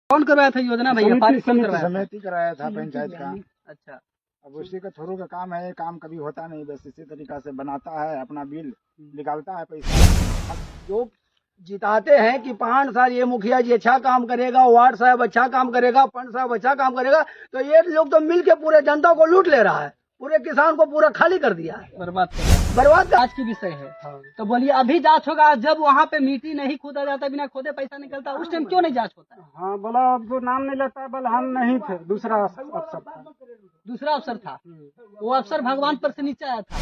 कौन करवाया था योजना भैया? पारित कौन करवाया था? समिति कराया था पंचायत का। अच्छा, अब उसी का थ्रू का काम है, ये काम कभी होता नहीं, बस इसी तरीका से बनाता है, अपना बिल निकालता है पैसा। अब जो जिताते हैं कि 5 साल ये मुखिया जी अच्छा काम करेगा, वार्ड साहब अच्छा काम करेगा, पंच साहब अच्छा काम करेगा, तो ये लोग तो मिल के पूरे जनता को लूट ले रहा है, पूरे किसान को पूरा खाली कर दिया है, बर्बाद बर्बाद कर। जांच की विषय है। तो बोलिए अभी जांच होगा? जब वहाँ पे मिट्टी नहीं खोदा जाता, बिना खोदे पैसा निकलता, उस टाइम क्यों नहीं जांच होता है? हाँ बोला, अब जो नाम नहीं लेता है, बोला हम नहीं थे, दूसरा अफसर था। दूसरा अफसर था, वो अफसर भगवान पर से नीचे आया था।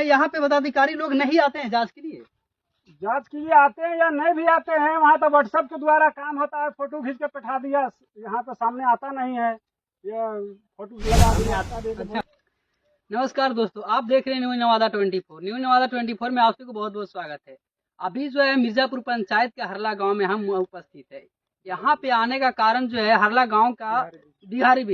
यहाँ पे पदाधिकारी लोग नहीं आते हैं जांच के लिए? जांच के लिए आते हैं या नहीं भी आते हैं, वहाँ तो व्हाट्सएप के द्वारा काम होता है, फोटो खींच के बैठा दिया, यहाँ तो सामने आता नहीं है, ये फोटो लगा दिया आता है। अच्छा, नमस्कार दोस्तों, आप देख रहे हैं न्यू नवादा 24। न्यू नवादा 24 में आप सबको बहुत बहुत स्वागत है। अभी जो है मिर्जापुर पंचायत के हरला गांव में हम उपस्थित है। यहाँ पे आने का कारण जो है, हरला गांव का बिहारी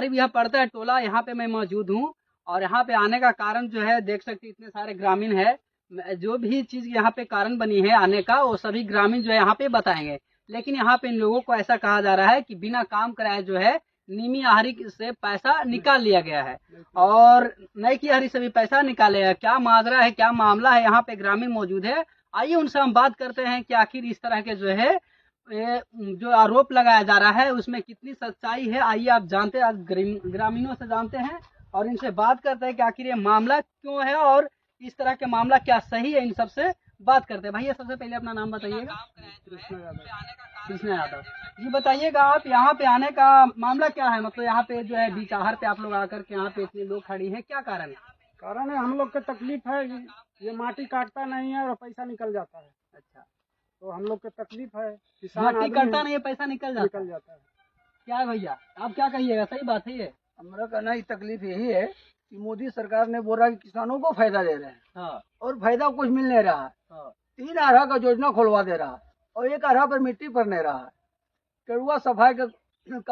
बिहा पड़ता है टोला, यहाँ पे मैं मौजूद हूँ। और यहाँ पे आने का कारण जो है, देख सकते इतने सारे ग्रामीण है, जो भी चीज यहाँ पे कारण बनी है आने का, वो सभी ग्रामीण जो है यहाँ पे बताएंगे। लेकिन यहाँ पे इन लोगों को ऐसा कहा जा रहा है कि बिना काम कराए जो है नीमी आहरी से पैसा निकाल लिया गया है, और नई की आहरी से भी पैसा निकाले है। क्या माजरा है, क्या मामला है, यहाँ पे ग्रामीण मौजूद है। आइए उनसे हम बात करते हैं कि आखिर इस तरह के जो है जो आरोप लगाया जा रहा है उसमें कितनी सच्चाई है। आइए आप जानते हैं, ग्रामीणों से जानते हैं और इनसे बात करते हैं कि आखिर ये मामला क्यों है और इस तरह के मामला क्या सही है। इन सबसे बात करते हैं। भैया सबसे पहले अपना नाम बताइएगा। कृष्णा यादव जी, बताइएगा आप यहाँ पे आने का मामला क्या है? मतलब यहाँ पे जो है बीच आहर पे आप लोग आकर के यहाँ पे इतने लोग खड़ी हैं, क्या कारण है? कारण है हम लोग का तकलीफ है, ये माटी काटता नहीं है और पैसा निकल जाता है। अच्छा, तो हम लोग का तकलीफ है, किसान माटी काटता नहीं है, पैसा निकल जाता है। क्या है भैया, आप क्या कहिएगा? सही बात है ये? हमारा कहना ही तकलीफ यही है कि मोदी सरकार ने बोला कि किसानों को फायदा दे रहे हैं, हाँ, और फायदा कुछ मिल नहीं रहा है। हाँ, 3 आरा का योजना खुलवा दे रहा है और 1 आरा पर मिट्टी पर नहीं रहा है। टेरुआ सफाई का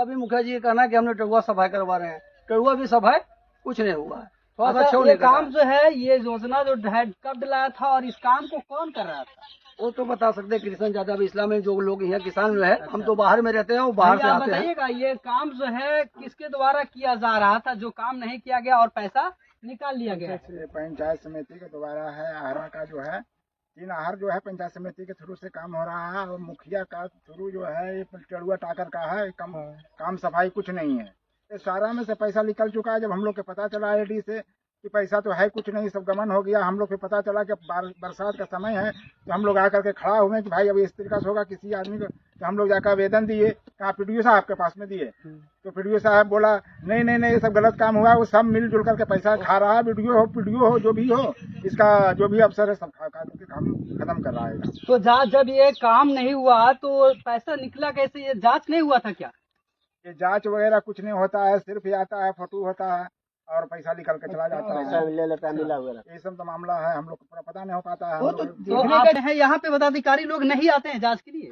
भी मुखिया जी का कहना है कि हमने टेरुआ सफाई करवा रहे हैं, टेरुआ भी सफाई कुछ नहीं हुआ है। थोड़ा सा अच्छा, ये काम जो है, ये योजना जो है कब डलाया था और इस काम को कौन कर रहा था? वो तो बता सकते हैं कृष्ण यादव इस्लाम में जो लोग यहाँ किसान जो है, हम तो बाहर में रहते हैं, वो बाहर से आते हैं। बताइएगा ये काम जो है किसके द्वारा किया जा रहा था, जो काम नहीं किया गया और पैसा निकाल लिया गया? पंचायत समिति के द्वारा है। आहरा का जो है 3 आहर जो है पंचायत समिति के थ्रू से काम हो रहा है, और मुखिया का थ्रू जो है ये टेरुआ टाकर का है। काम सफाई कुछ नहीं है, ये सारा में से पैसा निकल चुका है। जब हम लोग के पता चला एडी से कि पैसा तो है कुछ नहीं, सब गमन हो गया, हम लोग को पता चला कि बरसात का समय है, तो हम लोग आकर के खड़ा हुए कि भाई अब इस तरीका से होगा किसी आदमी को। तो हम लोग जाकर आवेदन दिए, कहा पीडीओ साहब के पास में दिए, तो पीडीओ साहब बोला नहीं ये सब गलत काम हुआ है, वो सब मिलजुल करके पैसा खा रहा है, पीडीओ हो जो भी हो, इसका जो भी अफसर है सब खा करके काम खत्म कर रहा है। तो जब ये काम नहीं हुआ तो पैसा निकला कैसे? ये जांच नहीं हुआ था क्या? ये जांच वगैरह कुछ नहीं होता है, सिर्फ ये आता है, फोटो होता है और पैसा निकल के चला जाता है, ले लेता मिला वगैरह। ये सब तो मामला है, हम लोग को पूरा पता नहीं हो पाता है। वो तो देखने का है, यहाँ पे पदाधिकारी लोग नहीं आते हैं जांच के लिए?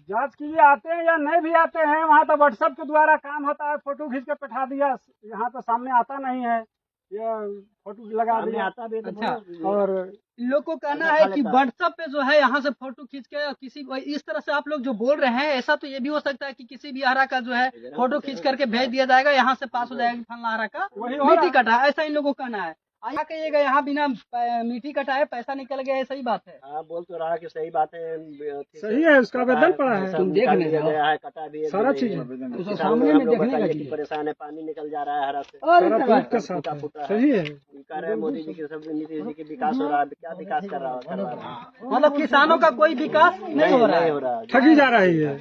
जांच के लिए आते हैं या नहीं भी आते हैं, वहाँ तो व्हाट्सएप के द्वारा काम होता है, फोटो खींच के बैठा दिया, यहाँ तो सामने आता नहीं है, ये फोटो लगा दिया आता भी। अच्छा, और इन लोग को कहना है कि व्हाट्सएप पे जो है यहाँ से फोटो खींच के किसी इस तरह से आप लोग जो बोल रहे हैं, ऐसा तो ये भी हो सकता है कि किसी भी आहरा का जो है फोटो खींच करके भेज दिया जाएगा, यहाँ से पास हो जाएगी फलना आहरा का मिट्टी कटा, ऐसा इन लोगों को कहना है। आया कहिएगा यहाँ बिना मिट्टी कटाए पैसा निकल गया है, सही बात है? हाँ, बोल तो रहा कि सही बात है, सही है, उसका आवेदन पड़ा है, तुम देख नहीं रहे है, कटा भी है, सारा चीज सामने में देखने का की परेशान है, पानी निकल जा रहा है हरा से, फूटा सही है। कह रहे हैं मोदी जी के सब नीतीश जी के विकास हो रहा है, क्या विकास कर रहा है? मतलब किसानों का कोई विकास नहीं हो रहा है, ठगी जा रही है।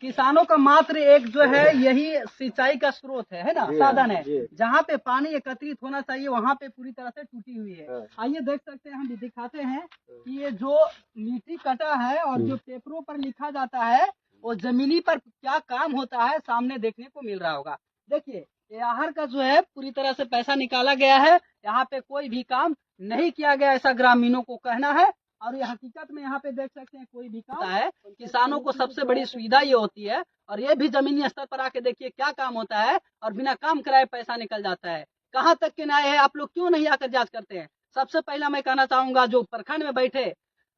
किसानों का मात्र एक जो है यही सिंचाई का स्रोत है ना, साधन है। जहाँ पे पानी एकत्रित होना चाहिए वहाँ पे पूरी तरह से टूटी हुई है। आइए देख सकते हैं, हम भी दिखाते हैं कि ये जो मिट्टी कटा है और जो पेपरों पर लिखा जाता है वो जमीनी पर क्या काम होता है सामने देखने को मिल रहा होगा। देखिए ये आहर का जो है पूरी तरह से पैसा निकाला गया है, यहाँ पे कोई भी काम नहीं किया गया, ऐसा ग्रामीणों को कहना है। और ये हकीकत में यहाँ पे देख सकते हैं कोई भी काम है, किसानों को सबसे बड़ी सुविधा ये होती है। और ये भी जमीनी स्तर पर आके देखिए क्या काम होता है, और बिना काम कराए पैसा निकल जाता है। कहाँ तक के न्याय है? आप लोग क्यों नहीं आकर जांच करते हैं? सबसे पहला मैं कहना चाहूंगा जो प्रखंड में बैठे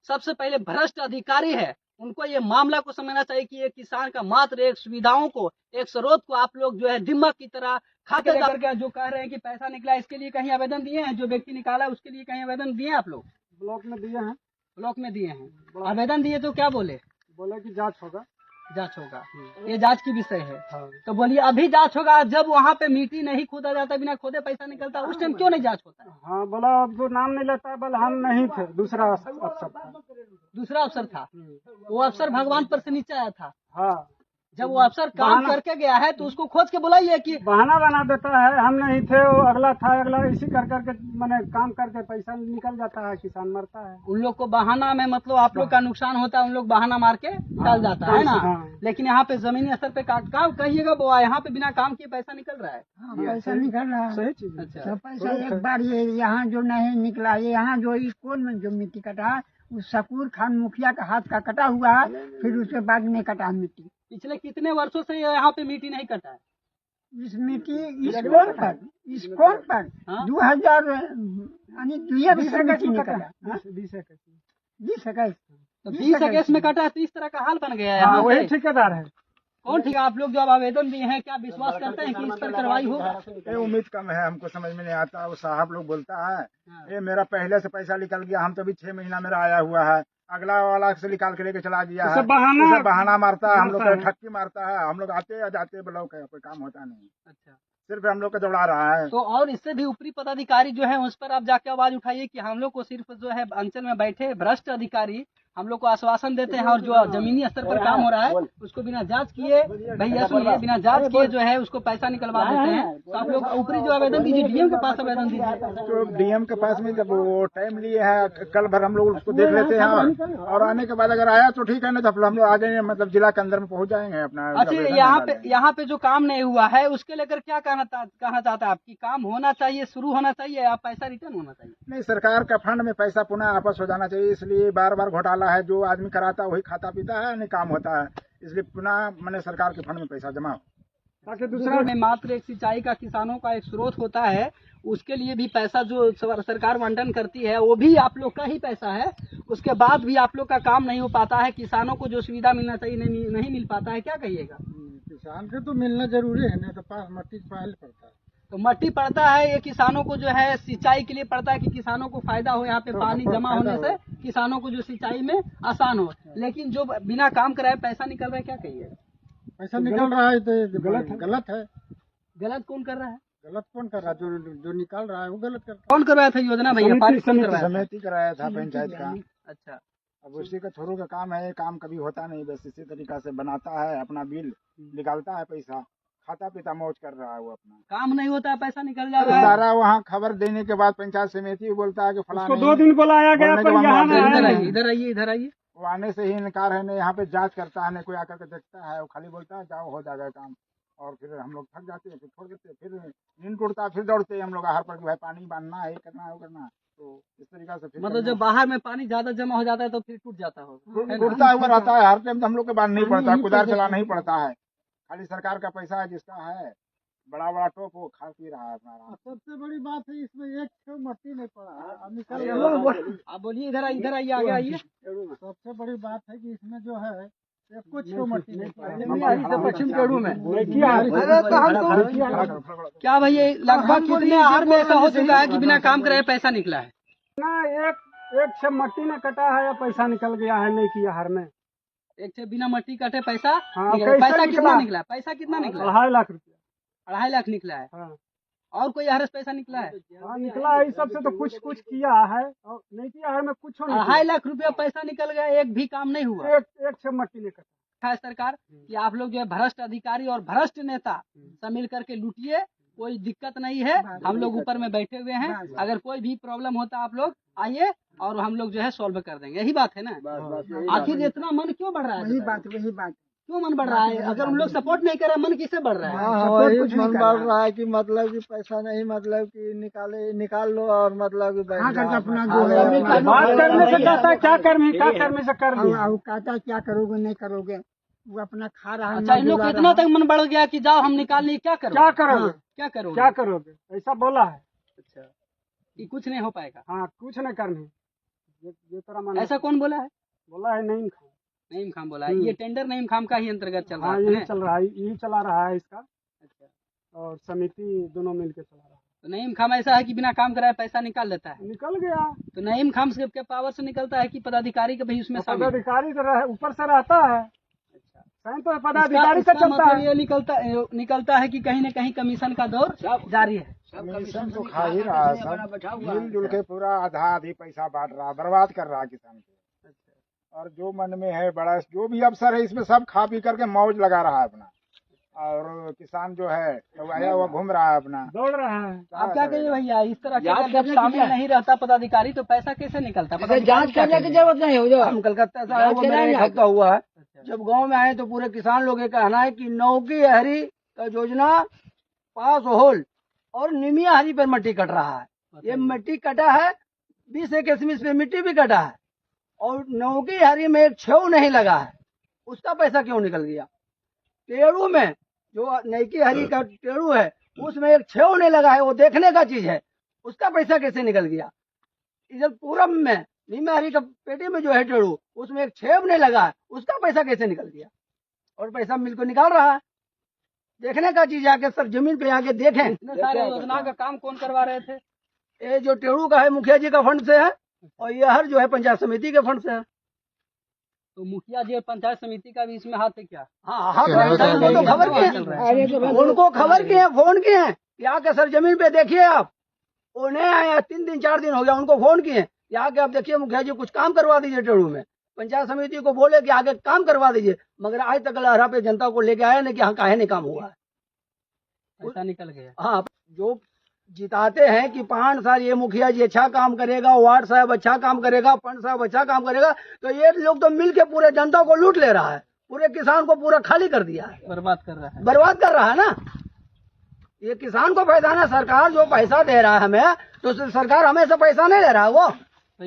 सबसे पहले भ्रष्ट अधिकारी है, उनको ये मामला को समझना चाहिए कि ये किसान का मात्र एक सुविधाओं को, एक स्रोत को आप लोग जो है दिमाग की तरह खाते करके जो कह रहे हैं कि पैसा निकला, इसके लिए कहीं आवेदन दिए हैं? जो व्यक्ति निकाला उसके लिए कहीं आवेदन दिए आप लोग? ब्लॉक में दिए हैं। ब्लॉक में दिए हैं। आवेदन दिए तो क्या बोले? बोले कि जांच होगा। जांच होगा, ये जांच की विषय है। तो बोलिए अभी जांच होगा, जब वहाँ पे मिट्टी नहीं खोदा जाता, बिना खोदे पैसा निकलता, उस टाइम क्यों नहीं जांच होता है? हाँ, बोला अब जो नाम नहीं लेता, बोला हम नहीं थे, दूसरा अफसर था। दूसरा अफसर था, वो अफसर भगवान पर से नीचे आया था। हाँ, जब वो अफसर काम करके गया है तो उसको खोज के बुलाइए कि बहाना बना देता है, हम नहीं थे, वो अगला था, अगला इसी कर करके मैंने काम करके पैसा निकल जाता है, किसान मरता है। उन लोग को बहाना में मतलब आप लोग का नुकसान होता है, उन लोग बहाना मार के टाल जाता है ना। लेकिन यहाँ पे जमीनी स्तर पे काम कहिएगा वो यहाँ पे बिना काम किए पैसा निकल रहा है। पैसा निकल रहा है। सही चीज। अच्छा, तो पैसा एक बार ये यहाँ जो नहीं निकला, ये यहाँ जो इस कोन में जो मिट्टी कटा है, उस शकूर खान मुखिया का हाथ का कटा हुआ है, फिर उसके बाद नहीं कटा मिट्टी। पिछले कितने वर्षों से यहाँ पे मिट्टी नहीं कटा है? इस मिट्टी इस कोन पर हाँ? 2000 यानी 20 मिट्टी नहीं कटा। 20 तो 20 में कटा है, तो इस तरह का हाल बन गया है यहाँ वही पे। ठेकेदार है। कौन ठीक है? आप लोग जब आवेदन दिए हैं, क्या विश्वास करते हैं कि इस पर कार्रवाई होगा? ये उम्मीद कम है, हमको समझ में नहीं आता। वो साहब लोग बोलता है ये मेरा पहले से पैसा निकल गया, हम तो भी 6 महीना मेरा आया हुआ है, अगला वाला से निकाल के लेके चला गया है। उसे बहाना मारता है, हम लोग ठक्की मारता है। हम लोग आते जाते ब्लॉक है, कोई काम होता नहीं, अच्छा, सिर्फ हम लोग को दौड़ा रहा है। तो और इससे भी ऊपरी पदाधिकारी जो है उस पर आप जाके आवाज उठाइए कि हम लोग को सिर्फ जो है अंचल में बैठे भ्रष्ट अधिकारी हम लोग को आश्वासन देते हैं, और जो जमीनी स्तर पर काम हो रहा है उसको बिना जांच किए, भैया सुनिए, बिना जांच किए जो है उसको पैसा निकलवा देते हैं। तो आप लोग ऊपरी जो आवेदन दीजिए, डीएम के पास आवेदन दीजिए। तो डीएम के पास में जब वो टाइम लिए है, कल भर हम लोग उसको देख लेते हैं, और आने के बाद अगर आया तो ठीक है, ना तो हम लोग आ जाएंगे, मतलब जिला के अंदर में पहुंच जाएंगे अपना। अच्छा, यहाँ पे जो काम नहीं हुआ है उसके लेकर क्या कहना चाहता है आपकी? काम होना चाहिए, शुरू होना चाहिए, या पैसा रिटर्न होना चाहिए? नहीं, सरकार का फंड में पैसा पुनः वापस हो जाना चाहिए। इसलिए बार बार घोटाला है, जो आदमी कराता है वही खाता पीता है, नहीं काम होता है। इसलिए पुनः मैंने सरकार के फंड में पैसा जमा हो, ताकि दूसरा में मात्र एक सिंचाई का किसानों का एक स्रोत होता है, उसके लिए भी पैसा जो सरकार आवंटन करती है वो भी आप लोग का ही पैसा है। उसके बाद भी आप लोग का काम नहीं हो पाता है, किसानों को जो सुविधा मिलना चाहिए नहीं मिल पाता है, क्या कहिएगा? किसान को तो मिलना जरूरी है, नहीं तो पास मट्टी पहले पड़ता है। तो मट्टी पड़ता है, ये किसानों को जो है सिंचाई के लिए पड़ता है कि किसानों को फायदा हो, यहाँ पे पानी जमा होने से किसानों को जो सिंचाई में आसान हो। लेकिन जो बिना काम कराए पैसा निकल रहा है, क्या कहिए? पैसा निकल रहा है तो गलत है। गलत कौन कर रहा है? गलत कौन कर रहा है? जो निकाल रहा है वो गलत कर रहा है। कौन करवाया था योजना भैया? पारित कौन करवाया था? समिति कराया था पंचायत का। अच्छा, अब उसी का थ्रू का काम है, ये काम कभी होता नहीं, बस इसी तरीका से बनाता है, अपना बिल निकालता है, पैसा खाता पीता मौज कर रहा है वो अपना। काम नहीं होता है, पैसा निकल जा रहा है। सारा वहाँ खबर देने के बाद पंचायत समिति बोलता है कि फलाना 2 दिन बुलाया गया, पर यहाँ इधर आइए। वो आने से ही इनकार है, नहीं यहाँ पे जांच करता है, नहीं कोई आकर के देखता है, वो खाली बोलता है जाओ हो जाएगा काम। और फिर हम लोग थक जाते हैं, फिर छोड़ देते हैं, फिर नींद टूटता है, फिर दौड़ते हैं हम लोग आहर पर कि भाई पानी बांधना है, ये करना है, वो करना है। तो इस तरीका से फिर मतलब जब बाहर में पानी ज्यादा जमा हो जाता है तो फिर टूट जाता होगा, टूटता हुआ रहता है। हर टाइम तो हम लोग के बांध नहीं पड़ता है, कुदार चलाना ही पड़ता है। खाली सरकार का पैसा है, जिसका है बड़ा बड़ा टोप, वो खा पी रहा है अपना। सबसे बड़ी बात है इसमें एक मट्टी नहीं पड़ा है। आप बोलिए, इधर आइए, आगे आइए। सबसे बड़ी बात है कि इसमें जो है कुछ मट्टी नहीं पश्चिम पेड़ू में खड़ा क्या भैया लगभग कितने आहर में ऐसा हो चुका है कि बिना काम कराए पैसा निकला है? ना एक से मट्टी में कटा है या पैसा निकल गया है, नहीं किया हर में। एक से बिना मट्टी काटे पैसा हाँ, निकला। पैसा कितना निकला? पैसा कितना निकला? 2.5 लाख रुपया। 2.5 लाख निकला है। हाँ, और कोई आहर से पैसा निकला है? हाँ निकला है, इस सबसे तो कुछ किया है, और नहीं किया है में कुछ 2.5 लाख रुपया पैसा निकल गया, एक भी काम नहीं हुआ। एक से मट्टी नहीं कटा। है सरकार कि आप लोग जो है भ्रष्ट अधिकारी और भ्रष्ट नेता सब मिल करके लूटिए, कोई दिक्कत नहीं है, हम लोग ऊपर में बैठे हुए हैं। अगर कोई भी प्रॉब्लम होता आप लोग आइए और हम लोग जो है सॉल्व कर देंगे, यही बात है ना। आखिर इतना मन क्यों बढ़ रहा है? वही बात क्यों मन बढ़ रहा है? अगर उन लोग सपोर्ट नहीं कर रहे, मन किससे बढ़ रहा है? वही मन बढ़ रहा है कि मतलब कि पैसा नहीं, मतलब कि निकाल लो, और मतलब अपना बात करने से कहता है क्या करने से कर लो, कहता क्या करोगे नहीं करोगे, वो अपना खा रहा है। अच्छा, इन लोग को इतना तक मन बढ़ गया कि जाओ हम निकाल लिए, क्या करोगे? क्या करोगे, क्या करोगे? ऐसा बोला है। अच्छा, कि कुछ नहीं हो पाएगा? हाँ कुछ न करने, ये तेरा मन ऐसा कौन बोला है? बोला है नईम खान। नईम खान बोला है। ये टेंडर नईम खान का ही अंतर्गत चल रहा हाँ है यही ना? चल रहा है, यही चला रहा है इसका, अच्छा, और समिति दोनों मिलके चला रहा तो नईम खान ऐसा है कि बिना काम कराए पैसा निकाल लेता है? है। निकल गया, तो नईम खान से क्या पावर से निकलता है कि पदाधिकारी का भी उसमें शामिल है? पदाधिकारी तो ऊपर से रहता है, अच्छा, स्वयं तो पदाधिकारी का इसका चलता मतलब है। ये निकलता है कि कहीं न कहीं कमीशन का दौर जारी है। कमीशन तो खा ही रहा है, सब मिलजुल के पूरा आधा आधी पैसा बांट रहा, बर्बाद कर रहा किसान को। और जो मन में है बड़ा, जो भी अफसर है इसमें सब खा पी करके मौज लगा रहा है अपना, और किसान जो है तो आया हुआ घूम रहा है अपना, दौड़ रहा है। आप क्या कहिए भैया, इस तरह के अगर जब शामिल नहीं रहता पदाधिकारी तो पैसा कैसे निकलता? जांच करने की जरूरत नहीं हो, जो हम कलकत्ता से आए, वो मेरा एक हफ्ता हुआ है। जब गांव में आए तो पूरे किसान लोग ये कहना है कि नौकी हरी का योजना पास होल और निमिया हरी पर मिट्टी कट रहा है। ये मिट्टी कटा है, 20-21 पे मिट्टी भी कटा है, और नौकी हरी में एक छेव नहीं लगा है, उसका पैसा क्यों निकल गया? टेड़ू में जो नैकी हरी का टेड़ू है उसमें एक छेव नहीं लगा है, वो देखने का चीज है, उसका पैसा कैसे निकल गया? इधर पूरब में नीमा हरी का पेटी में जो है टेड़ू, उसमें एक छेव नहीं लगा है, उसका पैसा कैसे निकल गया? और पैसा मिल को निकाल रहा है, देखने का चीज है। आके सब जमीन पे आके देखें। इतने सारे योजना का काम कौन करवा रहे थे? ये जो टेड़ू का है मुखिया जी का फंड से है, और ये हर जो है पंचायत समिति के फंड से है। तो मुखिया जी और पंचायत समिति का भी इसमें हाथ है क्या? हाँ हाँ, उनको तो खबर किए हैं, उनको खबर किए हैं, फोन किए हैं कि आके सर जमीन पे देखिए आप। वो नहीं आया, 3 दिन 4 दिन हो गया, उनको फोन किए कि आके आप देखिए मुखिया जी कुछ काम करवा दीजिए टेड़ू में। पंचायत समिति को बोले कि आगे काम करवा दीजिए, मगर आज तक लहरा पे जनता को लेके आया नहीं कि हाँ काहे नहीं काम हुआ है। पैसा निकल गया। हाँ, जो जिताते हैं कि 5 साल ये मुखिया जी अच्छा काम करेगा, वार्ड साहब अच्छा काम करेगा, पंच साहब अच्छा काम करेगा, तो ये लोग तो मिल के पूरे जनता को लूट ले रहा है, पूरे किसान को पूरा खाली कर दिया है, बर्बाद कर रहा है। बर्बाद कर रहा है ना। ये किसान को फायदा ना, सरकार जो पैसा दे रहा है हमें, तो सरकार हमें से पैसा नहीं ले रहा है,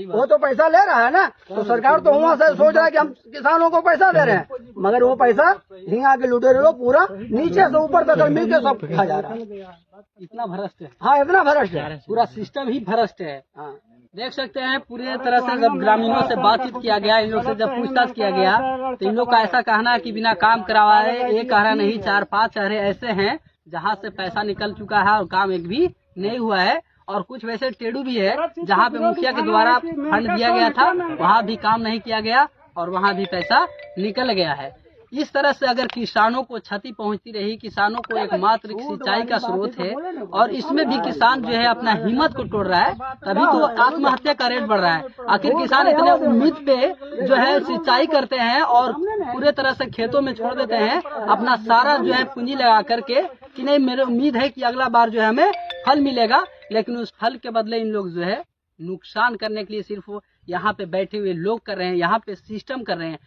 वो तो पैसा ले रहा है ना। तो सरकार तो वहाँ से सोच रहा है कि हम किसानों को पैसा दे रहे हैं, मगर वो पैसा हिंगा के लुटेरे लोग पूरा नीचे से ऊपर तक मिल के सब खा जा रहा है। इतना भ्रष्ट है। हाँ, इतना भ्रष्ट है, पूरा सिस्टम ही भ्रष्ट है। हाँ। देख सकते हैं पूरी तरह से जब ग्रामीणों से बातचीत किया गया, इन लोग से जब पूछताछ किया गया, तो इन लोग का ऐसा कहना है कि बिना काम करवाए, एक कहरा नहीं 4-5 चेहरे ऐसे हैं जहाँ से पैसा निकल चुका है और काम एक भी नहीं हुआ है। और कुछ वैसे टेढ़ू भी है जहाँ पे मुखिया के द्वारा फंड दिया गया था, वहाँ भी काम नहीं किया गया और वहाँ भी पैसा निकल गया है। इस तरह से अगर किसानों को क्षति पहुंचती रही, किसानों को एकमात्र सिंचाई का स्रोत है और इसमें भी किसान जो है अपना हिम्मत को तोड़ रहा है, तभी तो आत्महत्या का रेट बढ़ रहा है। आखिर किसान इतने उम्मीद पे जो है सिंचाई करते हैं और पूरे तरह से खेतों में छोड़ देते हैं अपना सारा जो है पूंजी लगा करके कि नहीं मेरी उम्मीद है कि अगला बार जो है हमें फल मिलेगा, लेकिन उस फल के बदले इन लोग जो है नुकसान करने के लिए सिर्फ यहाँ पे बैठे हुए लोग कर रहे हैं, यहाँ पे सिस्टम कर रहे हैं।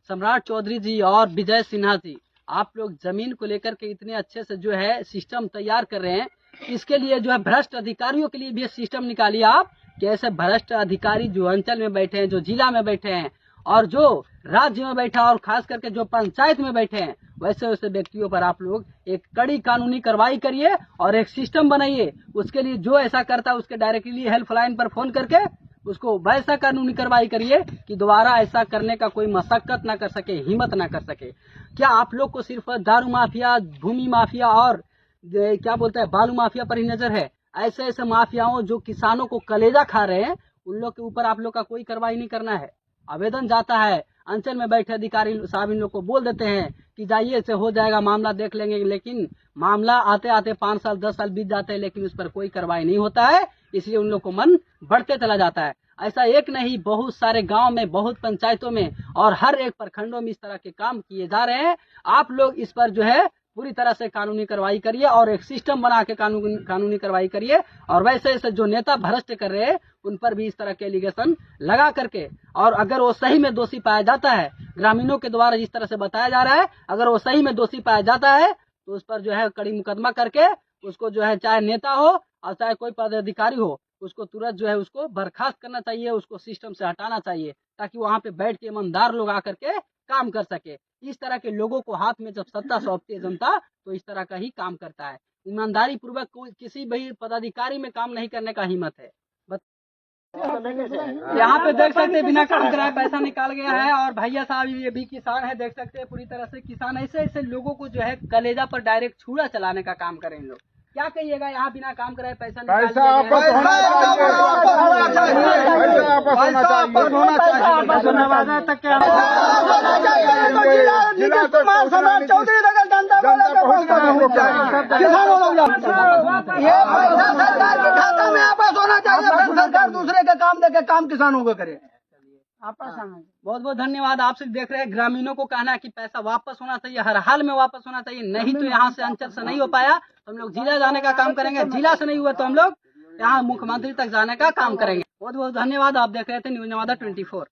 सम्राट चौधरी जी और विजय सिन्हा जी, आप लोग जमीन को लेकर के इतने अच्छे से जो है सिस्टम तैयार कर रहे हैं, इसके लिए जो है भ्रष्ट अधिकारियों के लिए भी सिस्टम निकालिए आप कि ऐसे भ्रष्ट अधिकारी जो अंचल में बैठे हैं, जो जिला में बैठे हैं और जो राज्य में बैठा और खास करके जो पंचायत में बैठे हैं, वैसे वैसे व्यक्तियों पर आप लोग एक कड़ी कानूनी कार्रवाई करिए और एक सिस्टम बनाइए। उसके लिए जो ऐसा करता है उसके डायरेक्टली हेल्पलाइन पर फोन करके उसको वैसा कानूनी कार्रवाई करिए कि दोबारा ऐसा करने का कोई मशक्कत ना कर सके, हिम्मत ना कर सके। क्या आप लोग को सिर्फ दारू माफिया, भूमि माफिया और क्या बोलते हैं बालू माफिया पर ही नजर है? ऐसे ऐसे माफियाओं जो किसानों को कलेजा खा रहे हैं, उन लोग के ऊपर आप लोग का कोई कार्रवाई नहीं करना है। आवेदन जाता है, अंचल में बैठे अधिकारी साहब इन लोग को बोल देते हैं कि जाइए से हो जाएगा, मामला देख लेंगे, लेकिन मामला आते आते 5 साल 10 साल बीत जाते हैं, लेकिन उस पर कोई कार्रवाई नहीं होता है। इसलिए उन लोग को मन बढ़ते चला जाता है। ऐसा एक नहीं, बहुत सारे गांव में, बहुत पंचायतों में और हर एक प्रखंडों में इस तरह के काम किए जा रहे हैं। आप लोग इस पर जो है पूरी तरह से कानूनी कार्रवाई करिए और एक सिस्टम बना के कानूनी कार्रवाई करिए। और वैसे ऐसे जो नेता भ्रष्ट कर रहे हैं उन पर भी इस तरह के एलिगेशन लगा करके, और अगर वो सही में दोषी पाया जाता है, ग्रामीणों के द्वारा जिस तरह से बताया जा रहा है, अगर वो सही में दोषी पाया जाता है तो उस पर जो है कड़ी मुकदमा करके उसको जो है चाहे नेता हो और चाहे कोई पदाधिकारी हो, उसको तुरंत जो है उसको बर्खास्त करना चाहिए, उसको सिस्टम से हटाना चाहिए, ताकि वहाँ पे बैठ के ईमानदार लोग आकर के काम कर सके। इस तरह के लोगों को हाथ में जब सत्ता सौंपती है जनता, तो इस तरह का ही काम करता है। ईमानदारी पूर्वक कोई किसी भी पदाधिकारी में काम नहीं करने का हिम्मत है। यहाँ पे देख सकते हैं बिना काम कराए पैसा निकाल गया है। और भैया साहब ये भी किसान है, देख सकते हैं पूरी तरह से किसान। ऐसे ऐसे लोगों को जो है कलेजा पर डायरेक्ट छुरा चलाने का काम करें लोग। क्या कहिएगा, यहाँ बिना काम कराए पैसा निकाल पैसा दिया आपस गया है। होना चाहिए, पैसा आपस होना चाहिए। नवादा तक नीतीश कुमार सम्राट चौधरी तक जनता किसानों लोग ये पैसा सरकार के खाता में वापस होना चाहिए। फिर सरकार दूसरे के काम देके काम किसानों को करे। आपस में बहुत बहुत धन्यवाद। आपसे देख रहे हैं ग्रामीणों को कहना है कि पैसा वापस होना चाहिए, हर हाल में वापस होना चाहिए। नहीं तो यहाँ से अंचल से नहीं हो पाया तो हम लोग जिला जाने का काम करेंगे, जिला से नहीं हुआ तो हम लोग यहाँ मुख्यमंत्री तक जाने का काम करेंगे। बहुत बहुत धन्यवाद। आप देख रहे थे न्यूज़ नवादा 24।